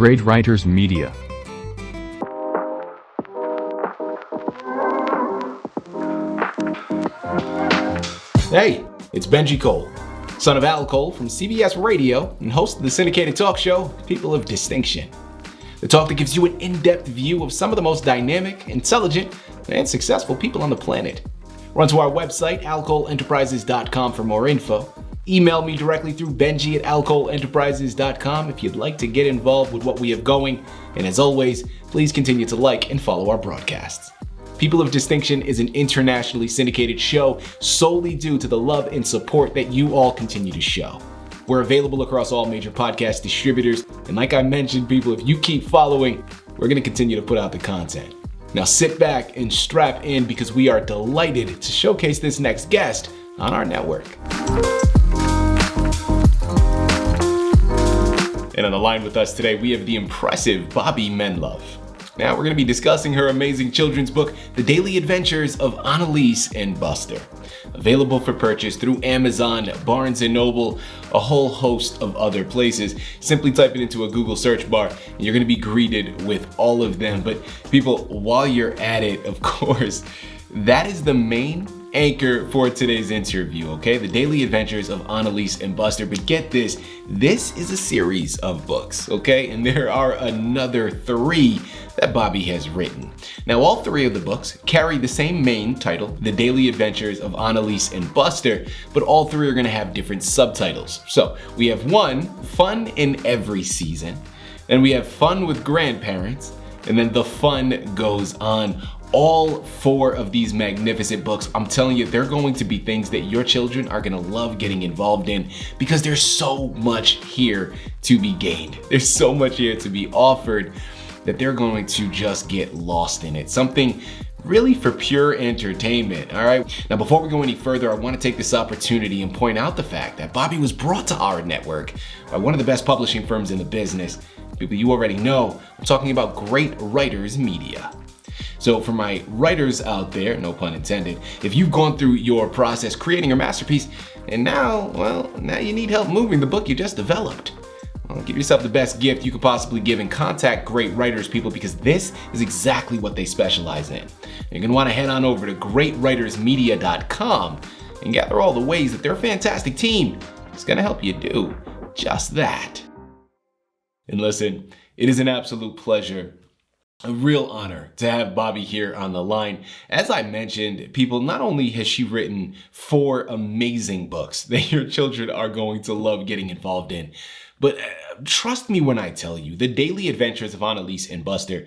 Great Writers Media. Hey, it's Benji Cole, son of Al Cole from CBS Radio and host of the syndicated talk show, People of Distinction. The talk that gives you an in-depth view of some of the most dynamic, intelligent, and successful people on the planet. Run to our website, alcoleenterprises.com for more info. Email me directly through benji@alcoleenterprises.com if you'd like to get involved with what we have going. And as always, please continue to like and follow our broadcasts. People of Distinction is an internationally syndicated show solely due to the love and support that you all continue to show. We're available across all major podcast distributors. And like I mentioned, people, if you keep following, we're going to continue to put out the content. Now sit back and strap in because we are delighted to showcase this next guest on our network. And on the line with us today, we have the impressive Bobbi Menlove. Now we're going to be discussing her amazing children's book, The Daily Adventures of Annalise and Buster. Available for purchase through Amazon, Barnes & Noble, a whole host of other places. Simply type it into a Google search bar and you're going to be greeted with all of them. But people, while you're at it, of course, that is the main anchor for today's interview, okay? The Daily Adventures of Annalise and Buster. But get this is a series of books, okay? And there are another 3 that Bobbi has written. Now, all 3 of the books carry the same main title, The Daily Adventures of Annalise and Buster, but all 3 are gonna have different subtitles. So we have 1, Fun in Every Season, then we have Fun with Grandparents, and then The Fun Goes On. All 4 of these magnificent books, I'm telling you, they're going to be things that your children are going to love getting involved in because there's so much here to be gained. There's so much here to be offered that they're going to just get lost in it. Something really for pure entertainment, all right? Now, before we go any further, I want to take this opportunity and point out the fact that Bobbi was brought to our network by one of the best publishing firms in the business. People you already know, I'm talking about Great Writers Media. So for my writers out there, no pun intended, if you've gone through your process creating your masterpiece and now you need help moving the book you just developed, well, give yourself the best gift you could possibly give and contact Great Writers, people, because this is exactly what they specialize in. You're going to want to head on over to greatwritersmedia.com and gather all the ways that their fantastic team is going to help you do just that. And listen, it is an absolute pleasure, a real honor to have Bobbi here on the line. As I mentioned, people, not only has she written 4 amazing books that your children are going to love getting involved in, but trust me when I tell you, The Daily Adventures of Annalise and Buster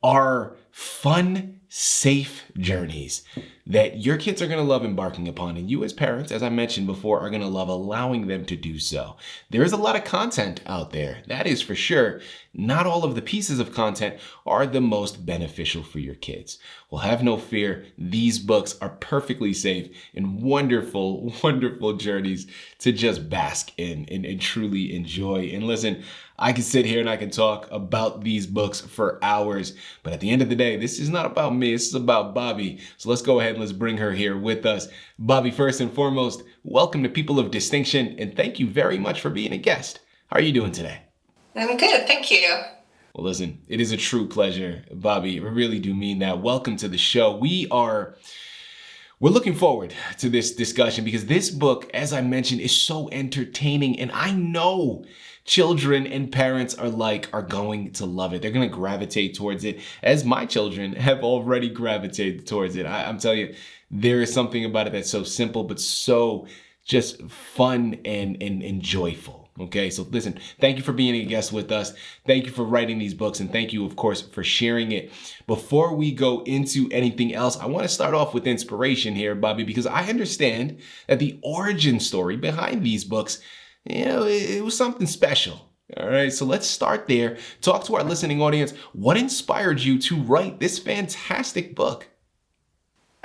are fun, safe journeys that your kids are going to love embarking upon. And you as parents, as I mentioned before, are going to love allowing them to do so. There is a lot of content out there, that is for sure. Not all of the pieces of content are the most beneficial for your kids. Well, have no fear. These books are perfectly safe and wonderful, wonderful journeys to just bask in and truly enjoy. And listen, I can sit here and I can talk about these books for hours, but at the end of the day, this is not about me, this is about Bobbi. So let's go ahead and let's bring her here with us. Bobbi, first and foremost, welcome to People of Distinction, and thank you very much for being a guest. How are you doing today? I'm good, thank you. Well, listen, it is a true pleasure, Bobbi. I really do mean that. Welcome to the show. We're looking forward to this discussion because this book, as I mentioned, is so entertaining, and I know children and parents are going to love it. They're going to gravitate towards it, as my children have already gravitated towards it. I'm telling you, there is something about it that's so simple, but so just fun and joyful. Okay, so listen, thank you for being a guest with us. Thank you for writing these books, and thank you, of course, for sharing it. Before we go into anything else, I want to start off with inspiration here, Bobbi, because I understand that the origin story behind these books, it was something special. All right, so let's start there. Talk to our listening audience. What inspired you to write this fantastic book?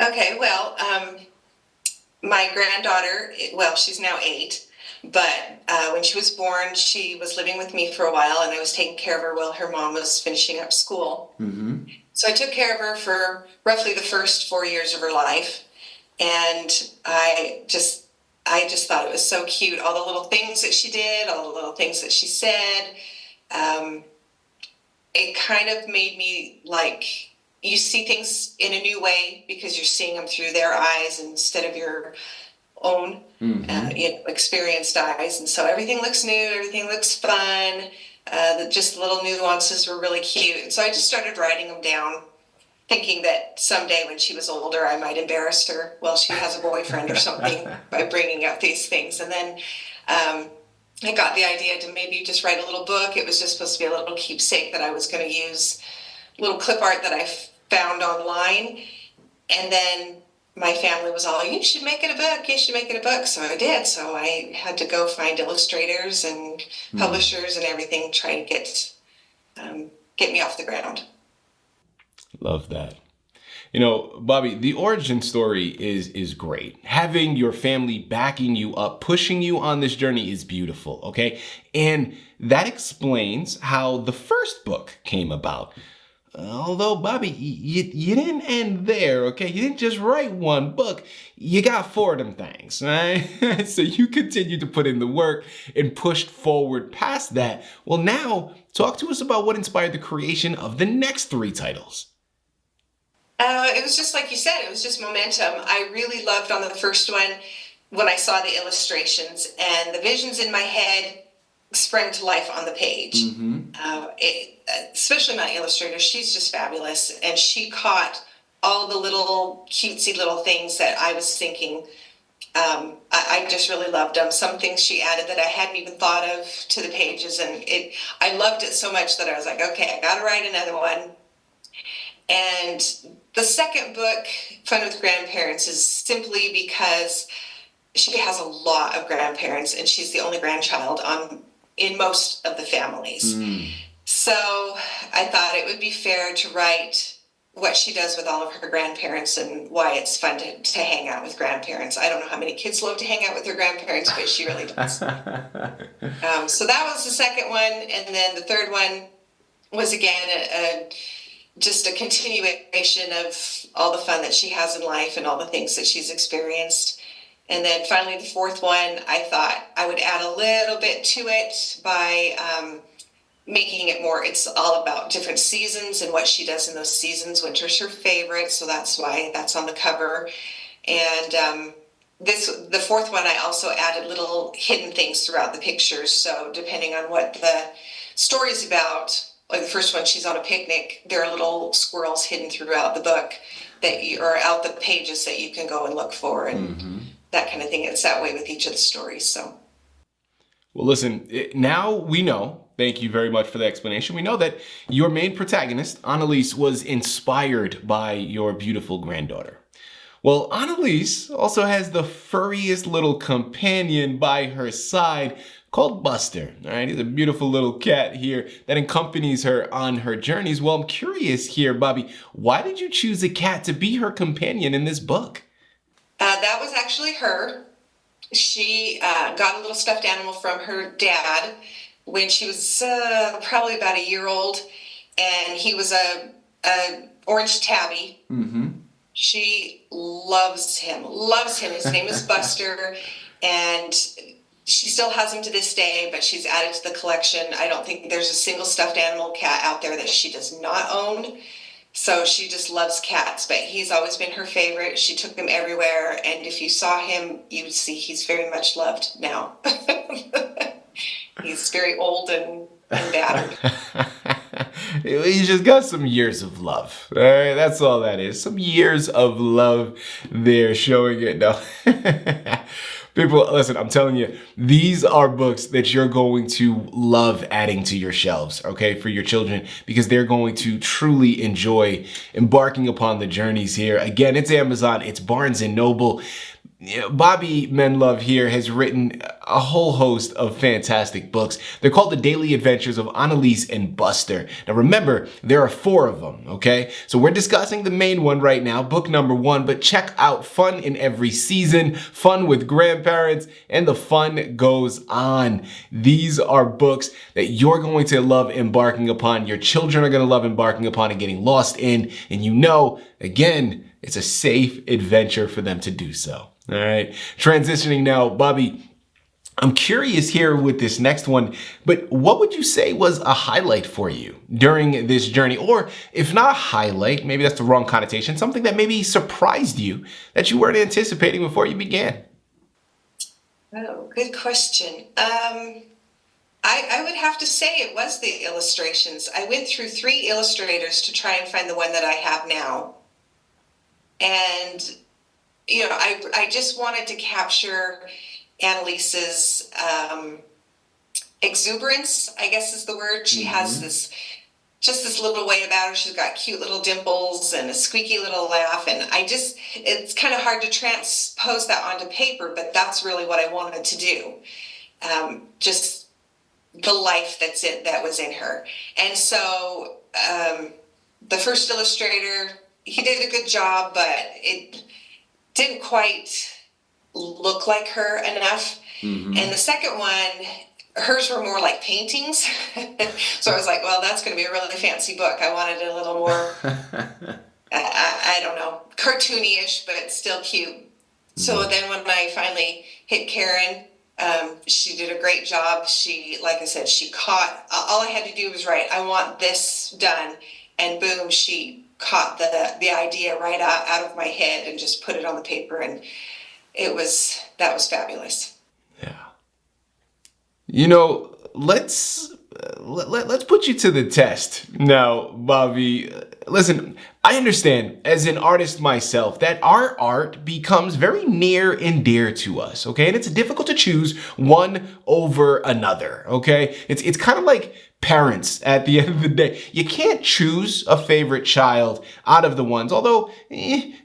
Okay, well, my granddaughter, she's now 8, but when she was born, she was living with me for a while, and I was taking care of her while her mom was finishing up school. Mm-hmm. So I took care of her for roughly the first 4 years of her life, and I just thought it was so cute. All the little things that she did, all the little things that she said. it kind of made me like, you see things in a new way because you're seeing them through their eyes instead of your own experienced eyes. And so everything looks new, everything looks fun. Just little nuances were really cute. And so I just started writing them down, thinking that someday when she was older, I might embarrass her. Well, she has a boyfriend or something by bringing up these things. And then I got the idea to maybe just write a little book. It was just supposed to be a little keepsake that I was going to use, little clip art that I found online. And then my family was all, you should make it a book. You should make it a book. So I did. So I had to go find illustrators and publishers and everything, try to get me off the ground. Love that. You know, Bobbi, the origin story is great. Having your family backing you up, pushing you on this journey is beautiful, okay? And that explains how the first book came about. Although, Bobbi, you didn't end there, okay? You didn't just write one book. You got 4 of them things, right? So you continued to put in the work and pushed forward past that. Well, now, talk to us about what inspired the creation of the next 3 titles. It was just like you said, it was just momentum. I really loved on the first one when I saw the illustrations and the visions in my head sprang to life on the page. Especially my illustrator, she's just fabulous. And she caught all the little cutesy little things that I was thinking. I just really loved them. Some things she added that I hadn't even thought of to the pages. And I loved it so much that I was like, okay, I got to write another one. And the second book, Fun with Grandparents, is simply because she has a lot of grandparents and she's the only grandchild in most of the families. So I thought it would be fair to write what she does with all of her grandparents and why it's fun to hang out with grandparents. I don't know how many kids love to hang out with their grandparents, but she really does. So that was the second one. And then the third one was, again, just a continuation of all the fun that she has in life and all the things that she's experienced. And then finally, the fourth one, I thought I would add a little bit to it by making it more, it's all about different seasons and what she does in those seasons. Winter's her favorite, so that's why that's on the cover. And the fourth one, I also added little hidden things throughout the pictures. So depending on what the story's about, like the first one, she's on a picnic. There are little squirrels hidden throughout the book or out the pages that you can go and look for and that kind of thing. It's that way with each of the stories. So, well, listen, now we know. Thank you very much for the explanation. We know that your main protagonist, Annalise, was inspired by your beautiful granddaughter. Well, Annalise also has the furriest little companion by her side, called Buster. All right, he's a beautiful little cat here that accompanies her on her journeys. Well, I'm curious here, Bobbi, why did you choose a cat to be her companion in this book? That was actually her. She got a little stuffed animal from her dad when she was probably about a year old, and he was a orange tabby. She loves him. His name is Buster, and she still has him to this day, but she's added to the collection. I don't think there's a single stuffed animal cat out there that she does not own. So she just loves cats, but he's always been her favorite. She took him everywhere, and if you saw him, you would see he's very much loved now. He's very old and battered. He's just got some years of love. All right, that's all that is. Some years of love there showing it. No. People, listen, I'm telling you, these are books that you're going to love adding to your shelves, okay, for your children, because they're going to truly enjoy embarking upon the journeys here. Again, it's Amazon, it's Barnes & Noble. Bobbi Menlove here has written a whole host of fantastic books. They're called The Daily Adventures of Annalise and Buster. Now remember, there are 4 of them, okay? So we're discussing the main one right now, book number 1, but check out Fun in Every Season, Fun with Grandparents, and The Fun Goes On. These are books that you're going to love embarking upon, your children are going to love embarking upon and getting lost in, and you know, again, it's a safe adventure for them to do so. All right. Transitioning now, Bobbi, I'm curious here with this next one, but what would you say was a highlight for you during this journey? Or if not a highlight, maybe that's the wrong connotation, something that maybe surprised you that you weren't anticipating before you began? Oh, good question. I would have to say it was the illustrations. I went through 3 illustrators to try and find the one that I have now. And, I just wanted to capture Annalise's exuberance, I guess is the word. She has this little way about her. She's got cute little dimples and a squeaky little laugh. And it's kind of hard to transpose that onto paper, but that's really what I wanted to do. Just the life that was in her. And so the first illustrator, he did a good job, but it didn't quite look like her enough. And the second one, hers were more like paintings. So I was like, well, that's going to be a really fancy book. I wanted a little more, I don't know, cartoony-ish, but still cute. So then when I finally hit Karen, she did a great job. Like I said, she caught, all I had to do was write, I want this done. And boom, she caught the idea right out of my head and just put it on the paper. And that was fabulous. Yeah. Let's put you to the test now, Bobbi. Listen, I understand as an artist myself that our art becomes very near and dear to us, okay? And it's difficult to choose one over another, okay? It's kind of like parents at the end of the day. You can't choose a favorite child out of the ones, although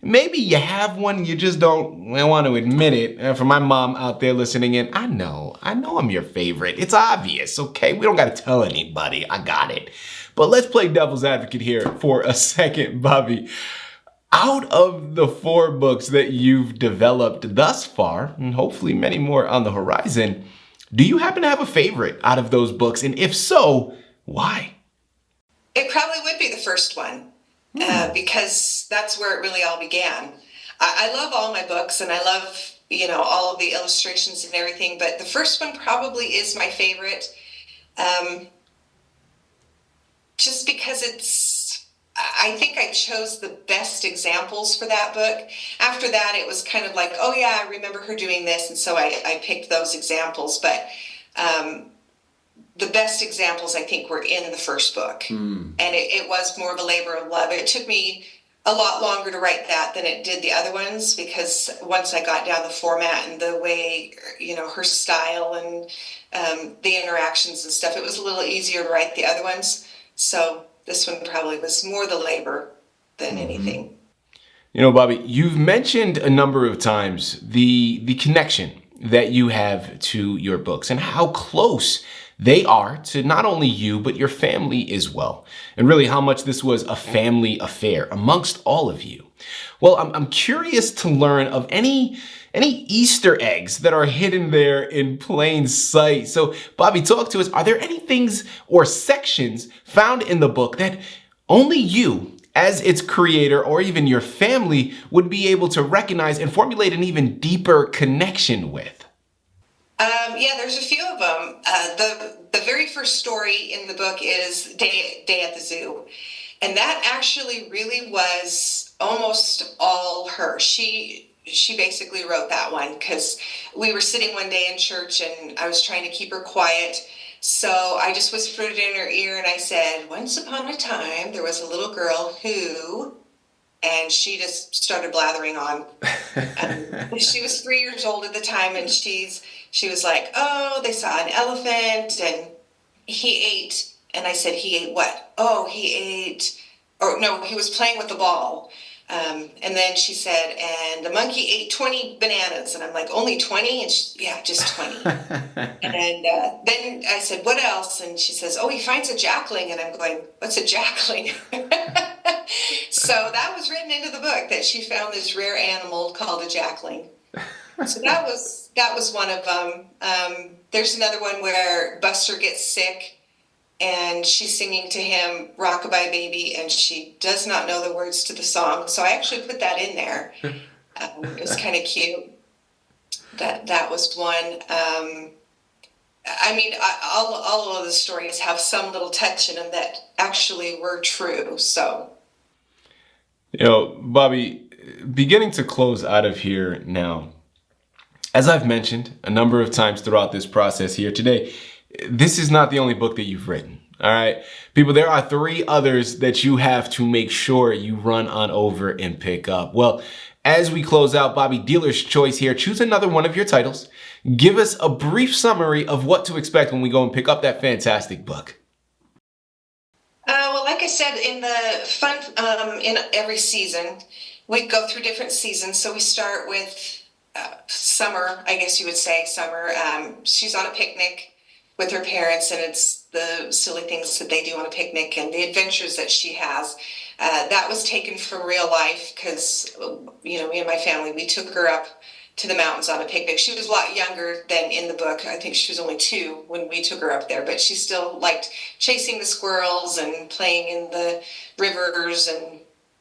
maybe you have one, you just don't want to admit it. For my mom out there listening in, I know I'm your favorite. It's obvious, okay? We don't got to tell anybody. I got it. But let's play devil's advocate here for a second, Bobbi. Out of the 4 books that you've developed thus far, and hopefully many more on the horizon, do you happen to have a favorite out of those books? And if so, why? It probably would be the first one, because that's where it really all began. I love all my books, and I love, all of the illustrations and everything, but the first one probably is my favorite. Just because I think I chose the best examples for that book. After that, it was kind of like, oh yeah, I remember her doing this. And so I picked those examples. But the best examples, I think, were in the first book. And it was more of a labor of love. It took me a lot longer to write that than it did the other ones, because once I got down the format and the way, her style and the interactions and stuff, it was a little easier to write the other ones. So this one probably was more the labor than anything. Bobbi, you've mentioned a number of times the connection that you have to your books and how close they are to not only you, but your family as well. And really how much this was a family affair amongst all of you. Well, I'm curious to learn of any Easter eggs that are hidden there in plain sight. So, Bobbi, talk to us. Are there any things or sections found in the book that only you, as its creator, or even your family, would be able to recognize and formulate an even deeper connection with? Yeah, there's a few of them. The very first story in the book is Day at the Zoo. And that actually really was almost all her. She basically wrote that one because we were sitting one day in church and I was trying to keep her quiet. So I just whispered it in her ear and I said, once upon a time, there was a little girl who, and she just started blathering on. She was 3 years old at the time, and she was like, oh, they saw an elephant and he ate. And I said, he ate what? Oh, he was playing with the ball. And then she said, and the monkey ate 20 bananas. And I'm like, only 20? And yeah, just 20. And then I said, what else? And she says, oh, he finds a jackling. And I'm going, what's a jackling? So that was written into the book, that she found this rare animal called a jackling. So that was one of them. There's another one where Buster gets sick. And she's singing to him Rockabye Baby, and she does not know the words to the song. So I actually put that in there. It was kind of cute. That was one. all of the stories have some little touch in them that actually were true. So, Bobbi, beginning to close out of here now, as I've mentioned a number of times throughout this process here today, this is not the only book that you've written. All right, people, there are 3 others that you have to make sure you run on over and pick up. Well, as we close out, Bobbi, dealer's choice here, choose another one of your titles. Give us a brief summary of what to expect when we go and pick up that fantastic book. Well, like I said, in the fun, in every season, we go through different seasons. So we start with summer, I guess you would say summer. She's on a picnic with her parents, and it's the silly things that they do on a picnic and the adventures that she has. That was taken from real life because, me and my family, we took her up to the mountains on a picnic. She was a lot younger than in the book. I think she was only 2 when we took her up there, but she still liked chasing the squirrels and playing in the rivers and,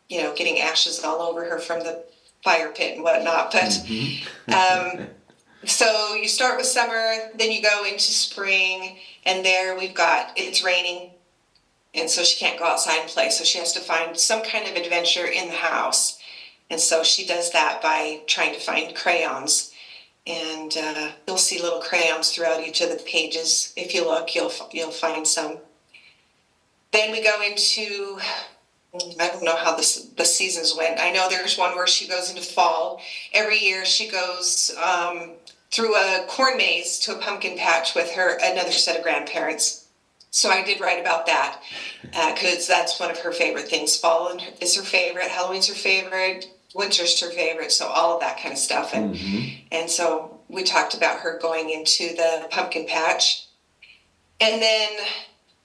getting ashes all over her from the fire pit and whatnot. But so you start with summer, then you go into spring, and there it's raining, and so she can't go outside and play. So she has to find some kind of adventure in the house. And so she does that by trying to find crayons. And you'll see little crayons throughout each of the pages. If you look, you'll find some. Then we go into, I don't know how the seasons went. I know there's one where she goes into fall. Every year she goes through a corn maze to a pumpkin patch with another set of grandparents. So I did write about that because that's one of her favorite things. Fall is her favorite, Halloween's her favorite, winter's her favorite, so all of that kind of stuff. And so we talked about her going into the pumpkin patch. And then,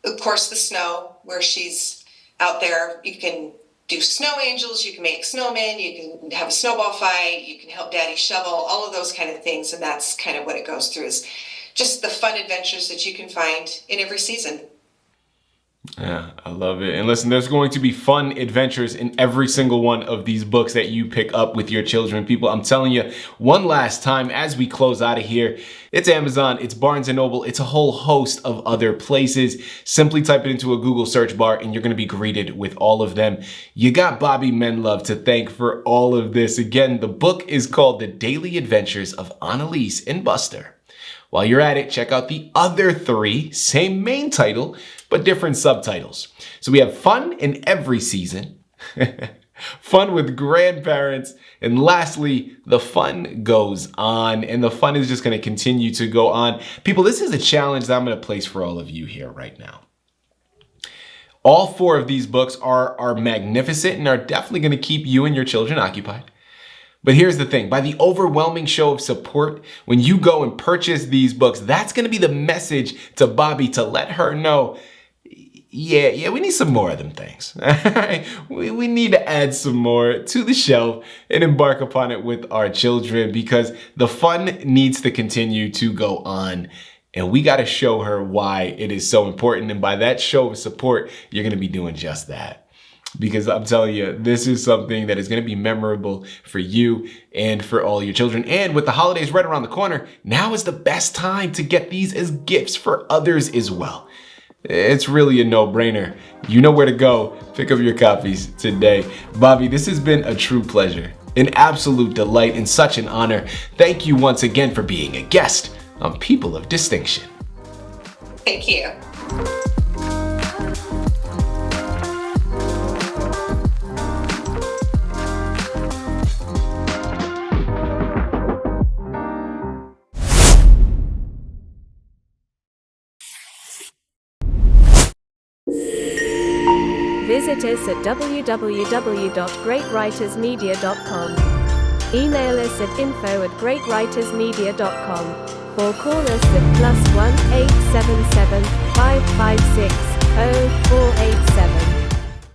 of course, the snow, where she's out there. You can do snow angels, you can make snowmen, you can have a snowball fight, you can help Daddy shovel, all of those kind of things. And that's kind of what it goes through, is just the fun adventures that you can find in every season. Yeah, I love it. And listen, there's going to be fun adventures in every single one of these books that you pick up with your children. People, I'm telling you, one last time as we close out of here, it's Amazon, it's Barnes & Noble, it's a whole host of other places. Simply type it into a Google search bar and you're going to be greeted with all of them. You got Bobbi Menlove to thank for all of this. Again, the book is called The Daily Adventures of Annalise and Buster. While you're at it, check out the other 3, same main title, but different subtitles. So we have fun in every season, fun with grandparents, and lastly, the fun goes on, and the fun is just going to continue to go on. People, this is a challenge that I'm going to place for all of you here right now. All 4 of these books are magnificent and are definitely going to keep you and your children occupied. But here's the thing, by the overwhelming show of support, when you go and purchase these books, that's going to be the message to Bobbi to let her know, yeah, we need some more of them things. we need to add some more to the shelf and embark upon it with our children, because the fun needs to continue to go on. And we got to show her why it is so important. And by that show of support, you're going to be doing just that. Because I'm telling you, this is something that is going to be memorable for you and for all your children. And with the holidays right around the corner, now is the best time to get these as gifts for others as well. It's really a no-brainer. You know where to go. Pick up your copies today. Bobbi, this has been a true pleasure, an absolute delight, and such an honor. Thank you once again for being a guest on People of Distinction. Thank you. Visit us at www.greatwritersmedia.com. Email us at info@greatwritersmedia.com or call us at +1 877 556 0487.